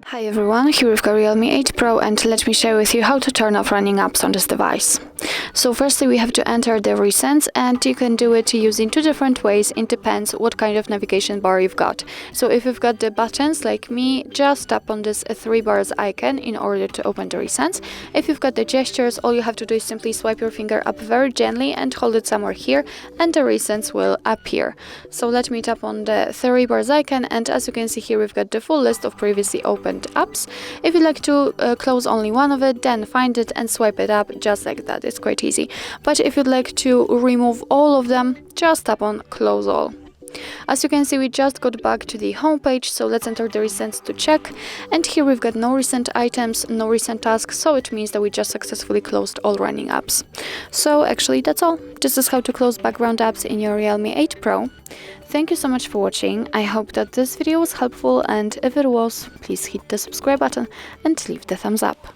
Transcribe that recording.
Hi everyone, here we've got Realme 8 Pro and let me share with you how to turn off running apps on this device. So firstly we have to enter the recents, and you can do it using two different ways. It depends what kind of navigation bar you've got. So if you've got the buttons like me, just tap on this three bars icon in order to open the recents. If you've got the gestures, all you have to do is simply swipe your finger up very gently and hold it somewhere here and the recents will appear. So let me tap on the three bars icon, and as you can see here we've got the full list of previously opened apps. If you'd like to close only one of it, then find it and swipe it up just like that. It's quite easy. But if you'd like to remove all of them, just tap on close all. As you can see, we just got back to the home page, so let's enter the recents to check. And here we've got no recent items, no recent tasks, so it means that we just successfully closed all running apps. So actually that's all. This is how to close background apps in your Realme 8 Pro. Thank you so much for watching. I hope that this video was helpful, and if it was, please hit the subscribe button and leave the thumbs up.